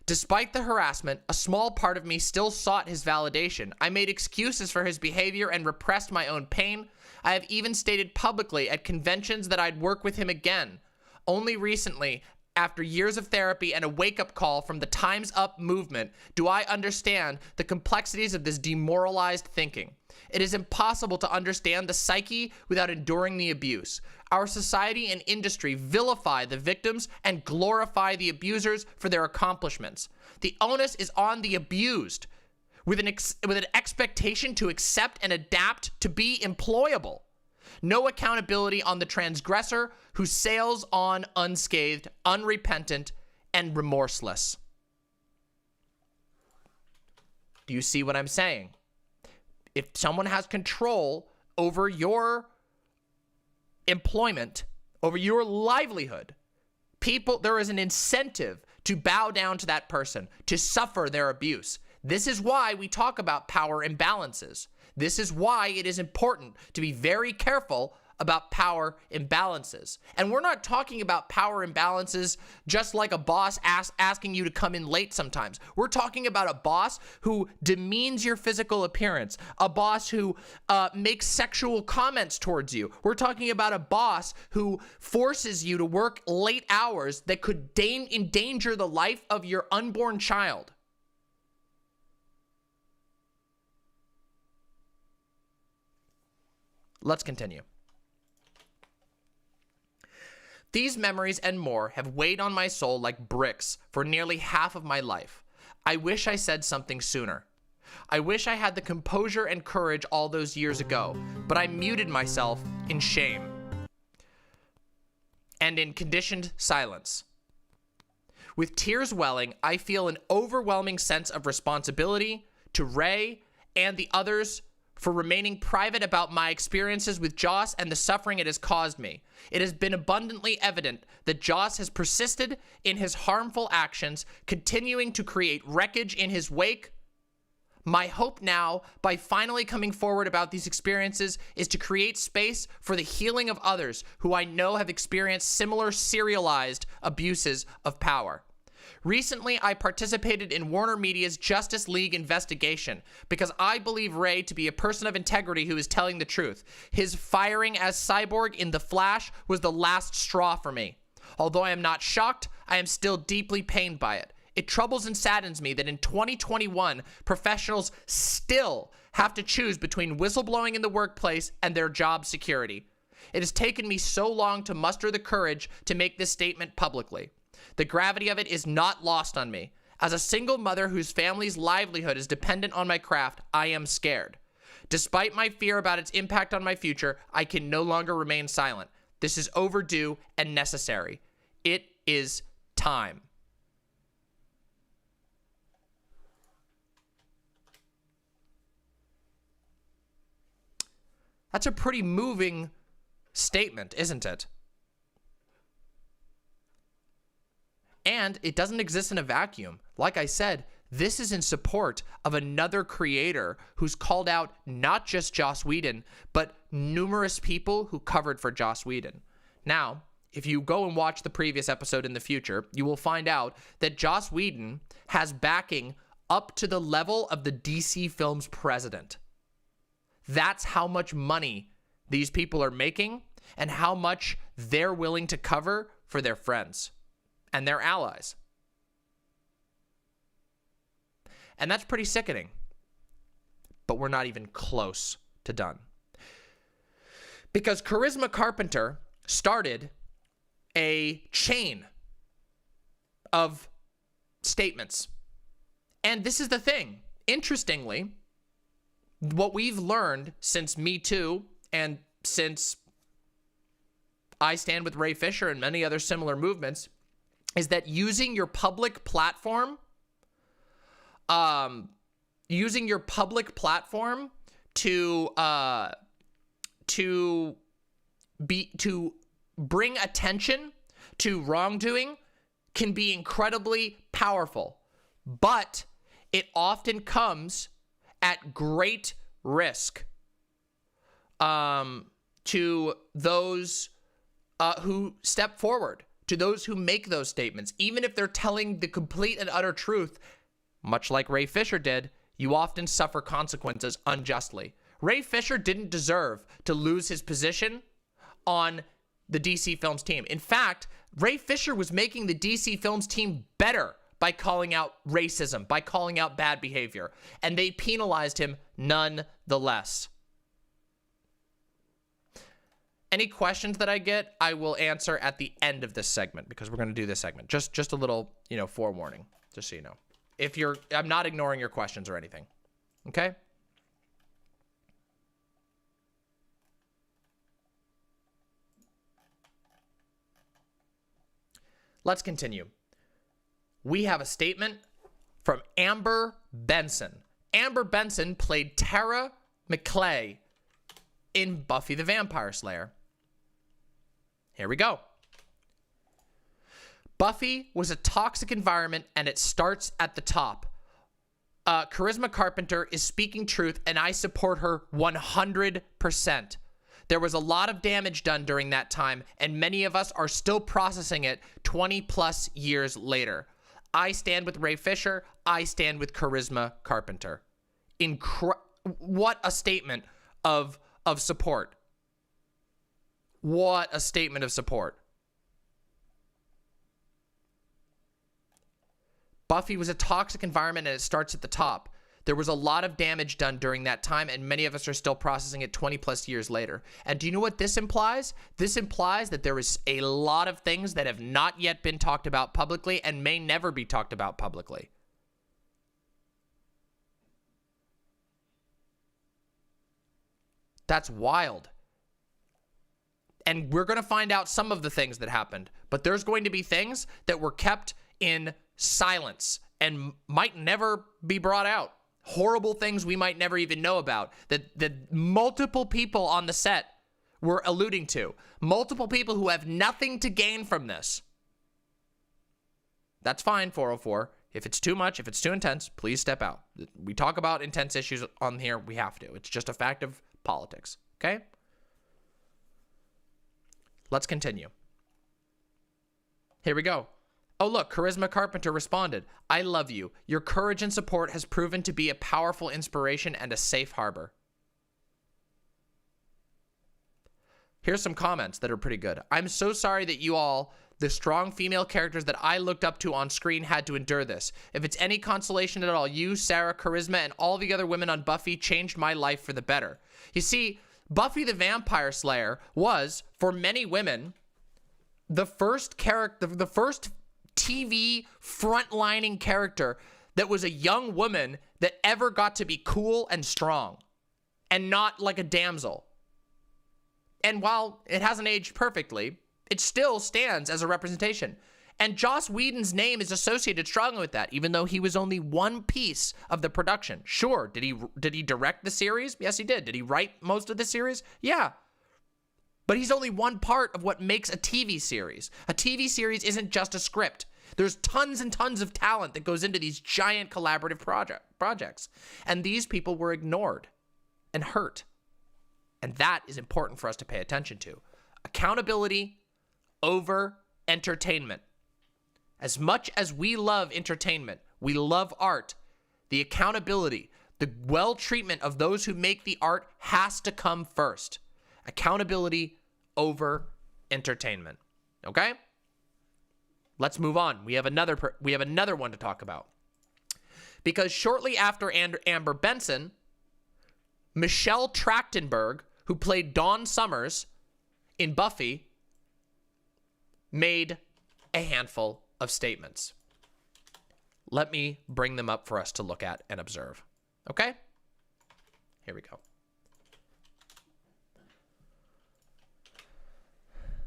Despite the harassment, a small part of me still sought his validation. I made excuses for his behavior and repressed my own pain. I have even stated publicly at conventions that I'd work with him again. Only recently, after years of therapy and a wake-up call from the Time's Up movement, do I understand the complexities of this demoralized thinking. It is impossible to understand the psyche without enduring the abuse. Our society and industry vilify the victims and glorify the abusers for their accomplishments. The onus is on the abused, with an expectation to accept and adapt to be employable. No accountability on the transgressor who sails on unscathed, unrepentant, and remorseless. Do you see what I'm saying? If someone has control over your employment, over your livelihood, there is an incentive to bow down to that person, to suffer their abuse. This is why we talk about power imbalances. This is why it is important to be very careful about power imbalances. And we're not talking about power imbalances just like a boss asking you to come in late sometimes. We're talking about a boss who demeans your physical appearance, a boss who makes sexual comments towards you. We're talking about a boss who forces you to work late hours that could endanger the life of your unborn child. Let's continue. These memories and more have weighed on my soul like bricks for nearly half of my life. I wish I said something sooner. I wish I had the composure and courage all those years ago, but I muted myself in shame and in conditioned silence. With tears welling, I feel an overwhelming sense of responsibility to Ray and the others for remaining private about my experiences with Joss and the suffering it has caused me. It has been abundantly evident that Joss has persisted in his harmful actions, continuing to create wreckage in his wake. My hope now, by finally coming forward about these experiences, is to create space for the healing of others who I know have experienced similar serialized abuses of power. Recently, I participated in Warner Media's Justice League investigation because I believe Ray to be a person of integrity who is telling the truth. His firing as Cyborg in The Flash was the last straw for me. Although I am not shocked, I am still deeply pained by it. It troubles and saddens me that in 2021, professionals still have to choose between whistleblowing in the workplace and their job security. It has taken me so long to muster the courage to make this statement publicly. The gravity of it is not lost on me. As a single mother whose family's livelihood is dependent on my craft, I am scared. Despite my fear about its impact on my future, I can no longer remain silent. This is overdue and necessary. It is time. That's a pretty moving statement, isn't it? And it doesn't exist in a vacuum. Like I said, this is in support of another creator who's called out not just Joss Whedon, but numerous people who covered for Joss Whedon. Now, if you go and watch the previous episode in the future, you will find out that Joss Whedon has backing up to the level of the DC Films president. That's how much money these people are making and how much they're willing to cover for their friends and their allies. And that's pretty sickening. But we're not even close to done. Because Charisma Carpenter started a chain of statements. And this is the thing. Interestingly, what we've learned since Me Too and since I Stand with Ray Fisher and many other similar movements is that using your public platform, to bring attention to wrongdoing can be incredibly powerful, but it often comes at great risk to those who step forward, to those who make those statements. Even if they're telling the complete and utter truth, much like Ray Fisher did, you often suffer consequences unjustly. Ray Fisher didn't deserve to lose his position on the DC Films team. In fact, Ray Fisher was making the DC Films team better by calling out racism, by calling out bad behavior, and they penalized him nonetheless. Any questions that I get, I will answer at the end of this segment because we're going to do this segment. Just a little, forewarning, just so you know. I'm not ignoring your questions or anything. Okay? Let's continue. We have a statement from Amber Benson. Amber Benson played Tara McClay in Buffy the Vampire Slayer. Here we go. Buffy was a toxic environment, and it starts at the top. Charisma Carpenter is speaking truth, and I support her 100%. There was a lot of damage done during that time, and many of us are still processing it 20 plus years later. I stand with Ray Fisher. I stand with Charisma Carpenter. What a statement of support. What a statement of support. Buffy was a toxic environment, and it starts at the top. There was a lot of damage done during that time, and many of us are still processing it 20 plus years later. And do you know what this implies? This implies that there is a lot of things that have not yet been talked about publicly and may never be talked about publicly. That's wild. And we're going to find out some of the things that happened, but there's going to be things that were kept in silence and might never be brought out. Horrible things we might never even know about that multiple people on the set were alluding to. Multiple people who have nothing to gain from this. That's fine, 404. If it's too much, if it's too intense, please step out. We talk about intense issues on here. We have to. It's just a fact of politics. Okay? Let's continue. Here we go. Oh, look, Charisma Carpenter responded. I love you. Your courage and support has proven to be a powerful inspiration and a safe harbor. Here's some comments that are pretty good. I'm so sorry that you all, the strong female characters that I looked up to on screen, had to endure this. If it's any consolation at all, you, Sarah, Charisma, and all the other women on Buffy changed my life for the better. You see, Buffy the Vampire Slayer was, for many women, the first character, the first TV frontlining character that was a young woman that ever got to be cool and strong and not like a damsel. And while it hasn't aged perfectly, it still stands as a representation. And Joss Whedon's name is associated strongly with that, even though he was only one piece of the production. Sure, did he direct the series? Yes, he did. Did he write most of the series? Yeah. But he's only one part of what makes a TV series. A TV series isn't just a script. There's tons and tons of talent that goes into these giant collaborative projects. And these people were ignored and hurt. And that is important for us to pay attention to. Accountability over entertainment. As much as we love entertainment, we love art, the accountability, the well-treatment of those who make the art has to come first. Accountability over entertainment. Okay? Let's move on. We have another one to talk about. Because shortly after Amber Benson, Michelle Trachtenberg, who played Dawn Summers in Buffy, made a handful of statements. Let me bring them up for us to look at and observe. Okay? Here we go.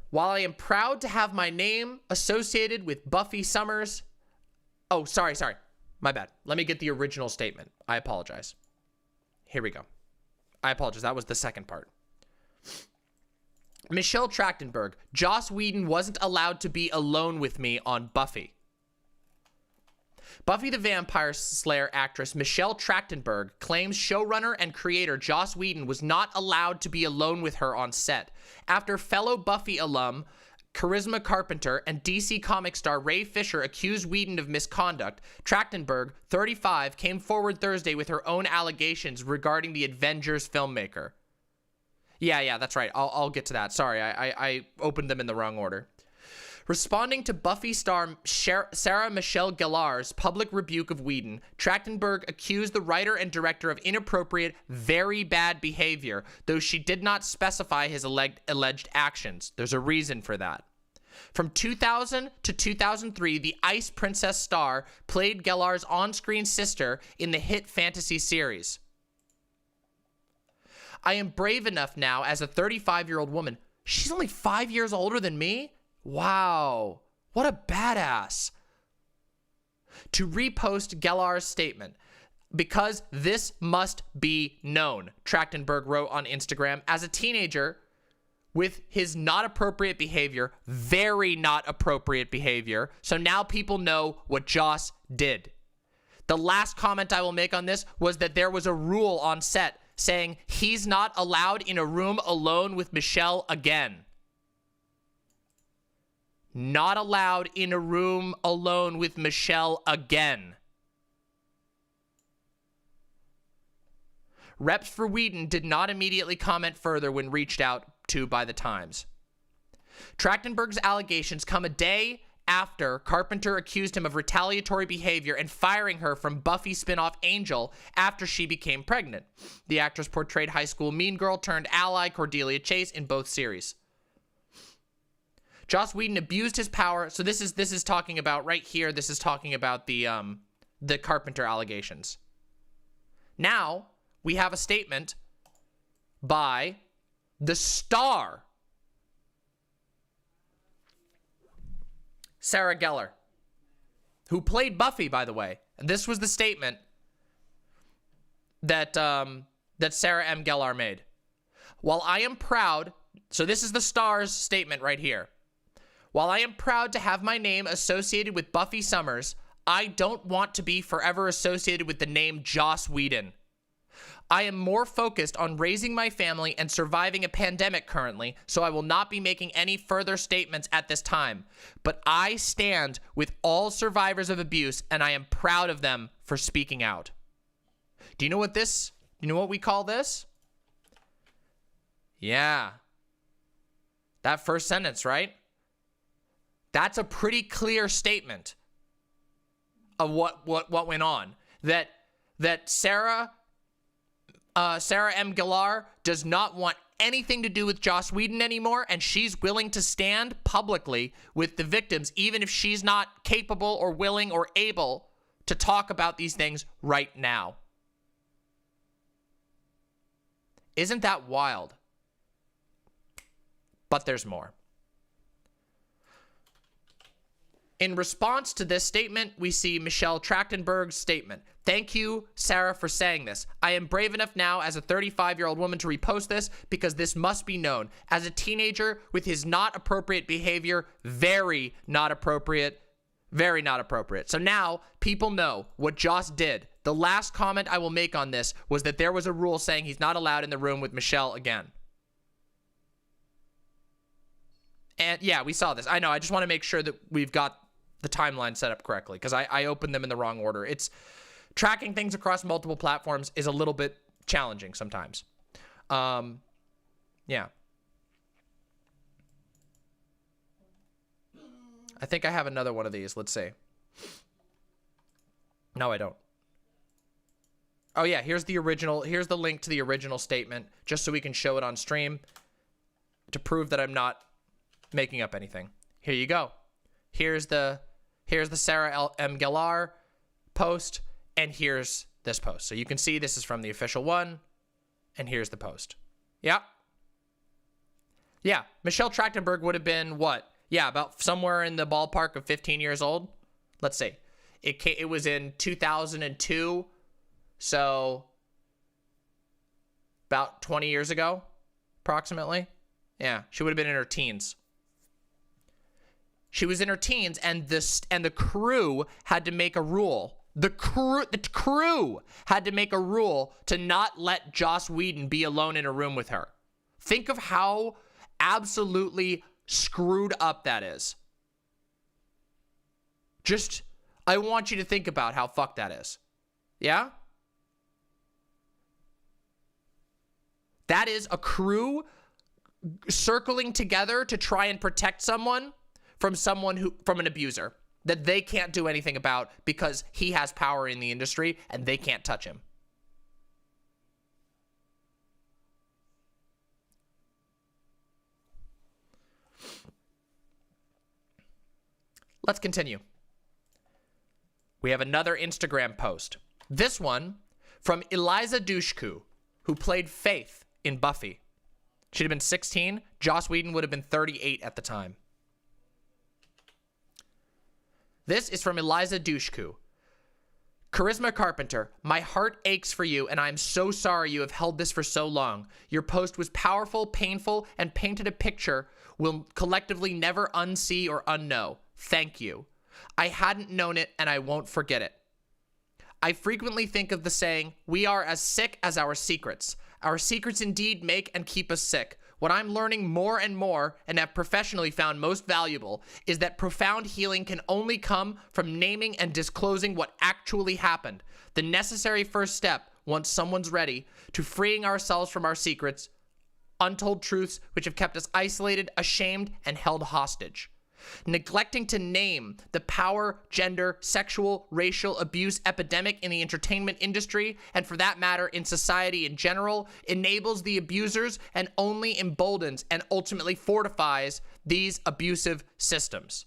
While I am proud to have my name associated with Buffy Summers... Oh, sorry. My bad. Let me get the original statement. I apologize. Here we go. I apologize. That was the second part. Michelle Trachtenberg. Joss Whedon wasn't allowed to be alone with me on Buffy. Buffy the Vampire Slayer actress Michelle Trachtenberg claims showrunner and creator Joss Whedon was not allowed to be alone with her on set after fellow Buffy alum Charisma Carpenter and DC comic star Ray Fisher accused Whedon of misconduct. Trachtenberg, 35, came forward Thursday with her own allegations regarding the Avengers filmmaker. Yeah, that's right. I'll get to that. Sorry, I opened them in the wrong order. Responding to Buffy star Sarah Michelle Gellar's public rebuke of Whedon, Trachtenberg accused the writer and director of inappropriate, very bad behavior, though she did not specify his alleged actions. There's a reason for that. From 2000 to 2003, the Ice Princess star played Gellar's on-screen sister in the hit fantasy series. I am brave enough now as a 35-year-old woman. She's only 5 years older than me? Wow, what a badass. To repost Gellar's statement, because this must be known, Trachtenberg wrote on Instagram. As a teenager, with his not appropriate behavior, very not appropriate behavior, so now people know what Joss did. The last comment I will make on this was that there was a rule on set saying he's not allowed in a room alone with Michelle again. Not allowed in a room alone with Michelle again. Reps for Whedon did not immediately comment further when reached out to by the Times. Trachtenberg's allegations come a day after, Carpenter accused him of retaliatory behavior and firing her from Buffy spinoff Angel after she became pregnant. The actress portrayed high school mean girl turned ally Cordelia Chase in both series. Joss Whedon abused his power. So this is talking about right here. This is talking about the Carpenter allegations. Now we have a statement by the star Sarah Gellar, who played Buffy, by the way. And this was the statement that that Sarah M. Gellar made. While I am proud, so this is the star's statement right here. While I am proud to have my name associated with Buffy Summers, I don't want to be forever associated with the name Joss Whedon. I am more focused on raising my family and surviving a pandemic currently, so I will not be making any further statements at this time. But I stand with all survivors of abuse, and I am proud of them for speaking out. Do you know what we call this? Yeah. That first sentence, right? That's a pretty clear statement of what went on. That Sarah M. Gellar does not want anything to do with Joss Whedon anymore, and she's willing to stand publicly with the victims, even if she's not capable or willing or able to talk about these things right now. Isn't that wild? But there's more. In response to this statement, we see Michelle Trachtenberg's statement. Thank you, Sarah, for saying this. I am brave enough now as a 35-year-old woman to repost this because this must be known. As a teenager with his not appropriate behavior, very not appropriate. Very not appropriate. So now people know what Joss did. The last comment I will make on this was that there was a rule saying he's not allowed in the room with Michelle again. And yeah, we saw this. I know. I just want to make sure that we've got the timeline set up correctly because I opened them in the wrong order. It's tracking things across multiple platforms is a little bit challenging sometimes. Yeah. I think I have another one of these. Let's see. No, I don't. Oh yeah, here's the original. Here's the link to the original statement just so we can show it on stream to prove that I'm not making up anything. Here you go. Here's the Sarah M. Gellar post, and here's this post. So you can see this is from the official one, and here's the post. Yeah. Yeah, Michelle Trachtenberg would have been what? Yeah, about somewhere in the ballpark of 15 years old. Let's see. It was in 2002, so about 20 years ago, approximately. Yeah, she would have been in her teens. She was in her teens, and the crew had to make a rule. The crew had to make a rule to not let Joss Whedon be alone in a room with her. Think of how absolutely screwed up that is. Just, I want you to think about how fucked that is. Yeah? That is a crew circling together to try and protect someone from an abuser that they can't do anything about because he has power in the industry and they can't touch him. Let's continue. We have another Instagram post. This one from Eliza Dushku, who played Faith in Buffy. She'd have been 16. Joss Whedon would have been 38 at the time. This is from Eliza Dushku. Charisma Carpenter, my heart aches for you, and I am so sorry you have held this for so long. Your post was powerful, painful, and painted a picture we'll collectively never unsee or unknow. Thank you. I hadn't known it, and I won't forget it. I frequently think of the saying, we are as sick as our secrets. Our secrets indeed make and keep us sick. What I'm learning more and more, and have professionally found most valuable, is that profound healing can only come from naming and disclosing what actually happened. The necessary first step, once someone's ready, to freeing ourselves from our secrets, untold truths which have kept us isolated, ashamed, and held hostage. neglecting to name the power, gender, sexual, racial abuse epidemic in the entertainment industry, and for that matter, in society in general, enables the abusers and only emboldens and ultimately fortifies these abusive systems.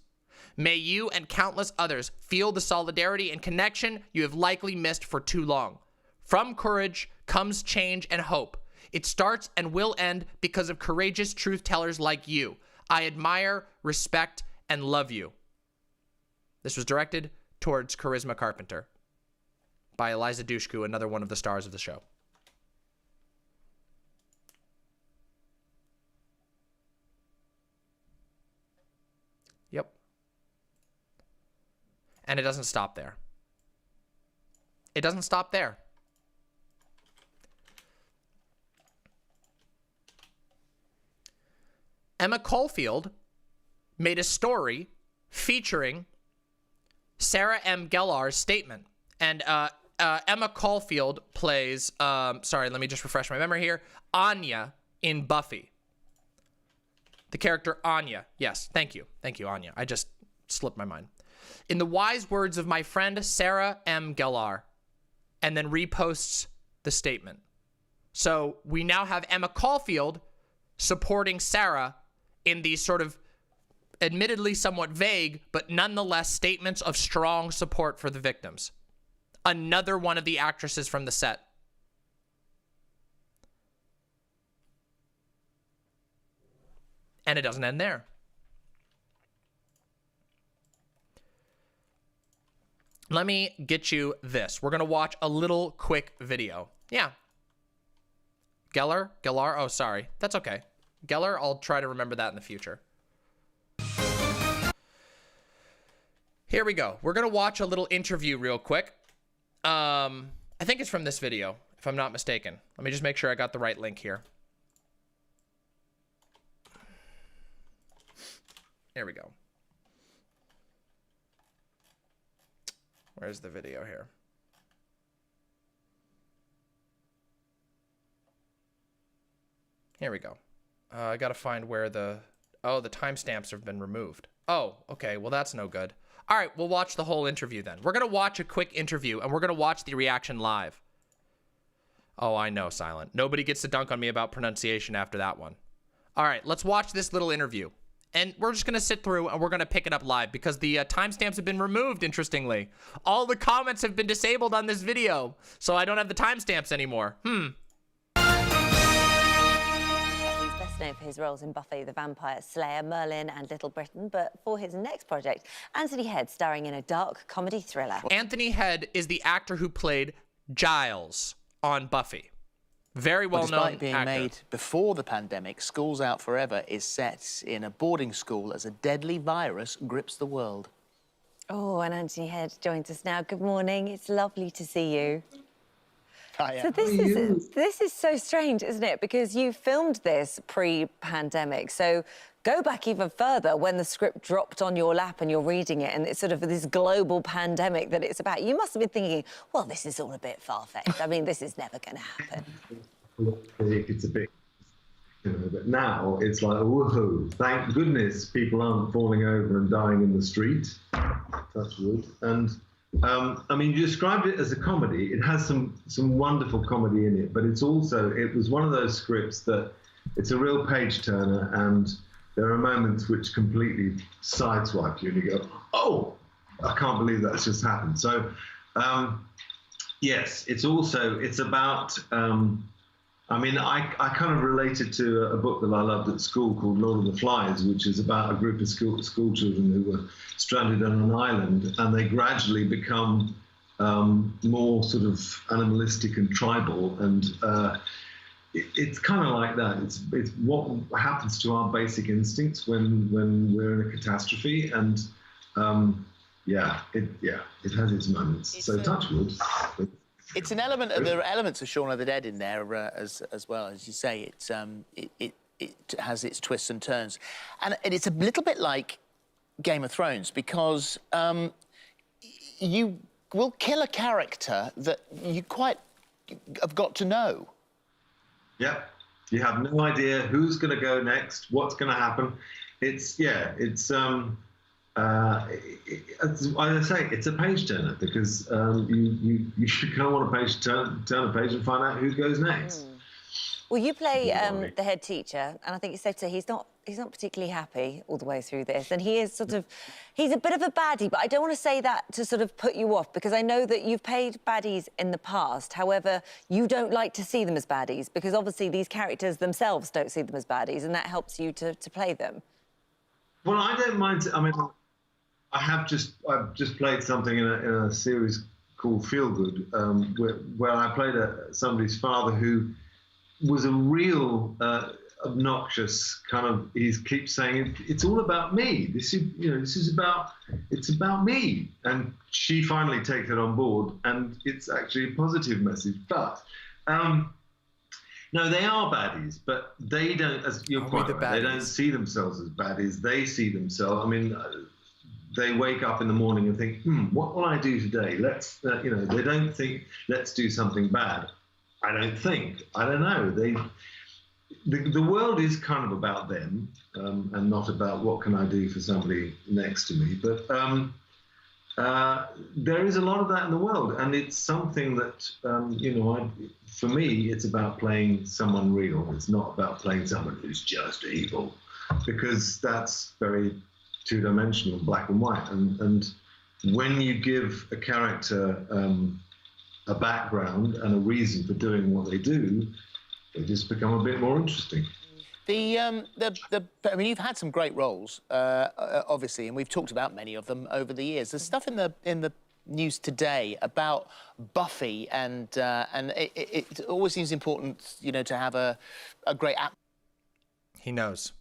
May you and countless others feel the solidarity and connection you have likely missed for too long. From courage comes change and hope. It starts and will end because of courageous truth tellers like you. I admire, respect, and love you. This was directed towards Charisma Carpenter by Eliza Dushku, another one of the stars of the show. Yep. And it doesn't stop there. It doesn't stop there. Emma Caulfield made a story featuring Sarah M. Gellar's statement. And Emma Caulfield plays, sorry, let me just refresh my memory here, Anya in Buffy. The character Anya. Yes, thank you. Thank you, Anya. I just slipped my mind. In the wise words of my friend Sarah M. Gellar, and then reposts the statement. So we now have Emma Caulfield supporting Sarah in these sort of admittedly somewhat vague, but nonetheless statements of strong support for the victims. Another one of the actresses from the set. And it doesn't end there. Let me get you this. We're going to watch a little quick video. Yeah. Gellar? Oh, sorry. That's okay. Gellar, I'll try to remember that in the future. Here we go. We're going to watch a little interview real quick. I think it's from this video, if I'm not mistaken. Let me just make sure I got the right link here. Here we go. Where's the video here? Here we go. I gotta find where the timestamps have been removed. Oh, okay, well that's no good. All right, we'll watch the whole interview then. We're gonna watch a quick interview and we're gonna watch the reaction live. Oh, I know, Silent. Nobody gets to dunk on me about pronunciation after that one. All right, let's watch this little interview. And we're just gonna sit through and we're gonna pick it up live because the timestamps have been removed, interestingly. All the comments have been disabled on this video, so I don't have the timestamps anymore. Best known for his roles in Buffy the Vampire Slayer, Merlin and Little Britain, but for his next project, Anthony Head starring in a dark comedy thriller. Anthony Head is the actor who played Giles on Buffy. Very well-known actor. Despite being made before the pandemic, Schools Out Forever is set in a boarding school as a deadly virus grips the world. Oh, and Anthony Head joins us now. Good morning. It's lovely to see you. Hiya. So this is so strange, isn't it? Because you filmed this pre-pandemic. So go back even further when the script dropped on your lap and you're reading it and it's sort of this global pandemic that it's about. You must have been thinking, well, this is all a bit far-fetched. I mean, this is never going to happen. It's a bit, but now it's like, woohoo, thank goodness people aren't falling over and dying in the street. Touch wood. And I mean, you described it as a comedy. It has some wonderful comedy in it, but it was one of those scripts that it's a real page turner, and there are moments which completely sideswipe you, and you go, oh, I can't believe that's just happened. So, yes, it's about, I mean, I kind of related to a book that I loved at school called Lord of the Flies, which is about a group of school children who were stranded on an island, and they gradually become more sort of animalistic and tribal, and it's kind of like that. It's what happens to our basic instincts when we're in a catastrophe, and it has its moments. So touch wood. It's an element. There are elements of Shaun of the Dead in there as well, as you say. It has its twists and turns, and it's a little bit like Game of Thrones because you will kill a character that you quite have got to know. Yeah, you have no idea who's going to go next, what's going to happen. it's as I say, it's a page turner because you kind of want a page turn a page and find out who goes next. Well, you play the head teacher, and I think it's safe to say he's not particularly happy all the way through this, and he is he's a bit of a baddie, but I don't want to say that to sort of put you off, because I know that you've played baddies in the past. However, you don't like to see them as baddies, because obviously these characters themselves don't see them as baddies, and that helps you to play them. Well, I don't mind. I mean, I've just played something in a series called Feel Good, where I played somebody's father who was a real obnoxious kind of. He keeps saying it's all about me. It's about me. And she finally takes it on board, and it's actually a positive message. But no, they are baddies, but they don't. As you're quite right, they don't see themselves as baddies. They see themselves. I mean. They wake up in the morning and think, what will I do today? Let's, they don't think, let's do something bad. I don't think. I don't know. The world is kind of about them and not about what can I do for somebody next to me. But there is a lot of that in the world. And it's something that, for me, it's about playing someone real. It's not about playing someone who's just evil, because that's very two-dimensional, black and white, and when you give a character a background and a reason for doing what they do, they just become a bit more interesting. I mean, you've had some great roles, obviously, and we've talked about many of them over the years. There's stuff in the news today about Buffy, and it always seems important, to have a great He knows.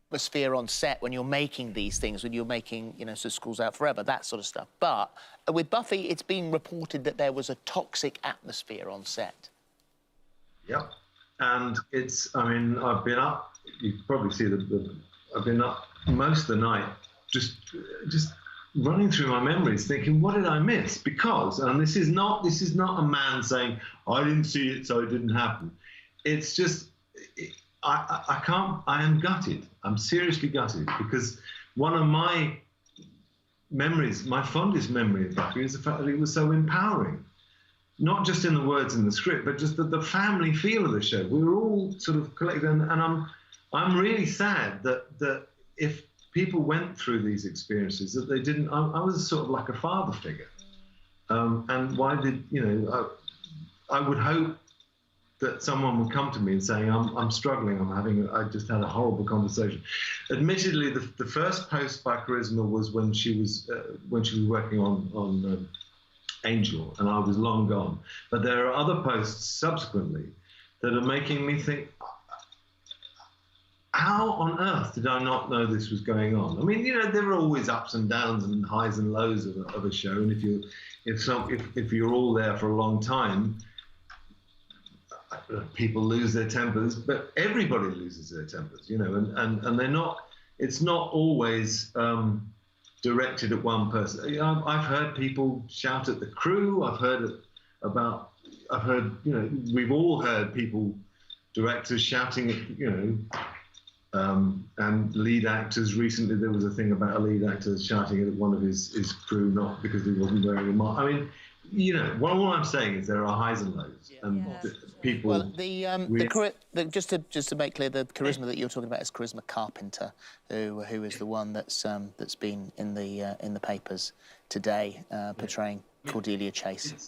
atmosphere on set when you're making these things, when you're making, so School's Out Forever, that sort of stuff. But with Buffy, it's been reported that there was a toxic atmosphere on set. Yep. And I've been up, you can probably see I've been up most of the night just running through my memories thinking, what did I miss? Because, and this is not a man saying, I didn't see it, so it didn't happen. It's just, I am gutted. I'm seriously gutted, because one of my memories, my fondest memory of Buffy is the fact that it was so empowering. Not just in the words in the script, but just the family feel of the show. We were all sort of collected, and I'm really sad that if people went through these experiences, that they didn't. I was sort of like a father figure, and why did I would hope that someone would come to me and saying, I'm struggling, I just had a horrible conversation. Admittedly, the first post by Charisma was when she was working on Angel, and I was long gone. But there are other posts subsequently that are making me think, how on earth did I not know this was going on? I mean, there are always ups and downs and highs and lows of a show, and if you're all there for a long time, people lose their tempers, but everybody loses their tempers, and they're not. It's not always directed at one person. I've heard people shout at the crew. We've all heard directors shouting at, and lead actors. Recently, there was a thing about a lead actor shouting at one of his crew, not because he wasn't wearing a mask. I mean, all I'm saying is there are highs and lows, and people. Well, just to make clear, the Charisma that you're talking about is Charisma Carpenter, who is the one that's been in the papers today, portraying Cordelia Chase.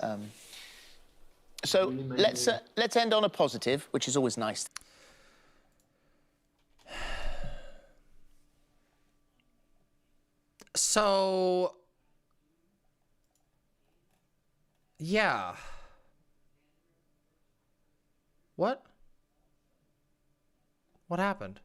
So let's end on a positive, which is always nice. So, yeah. What happened?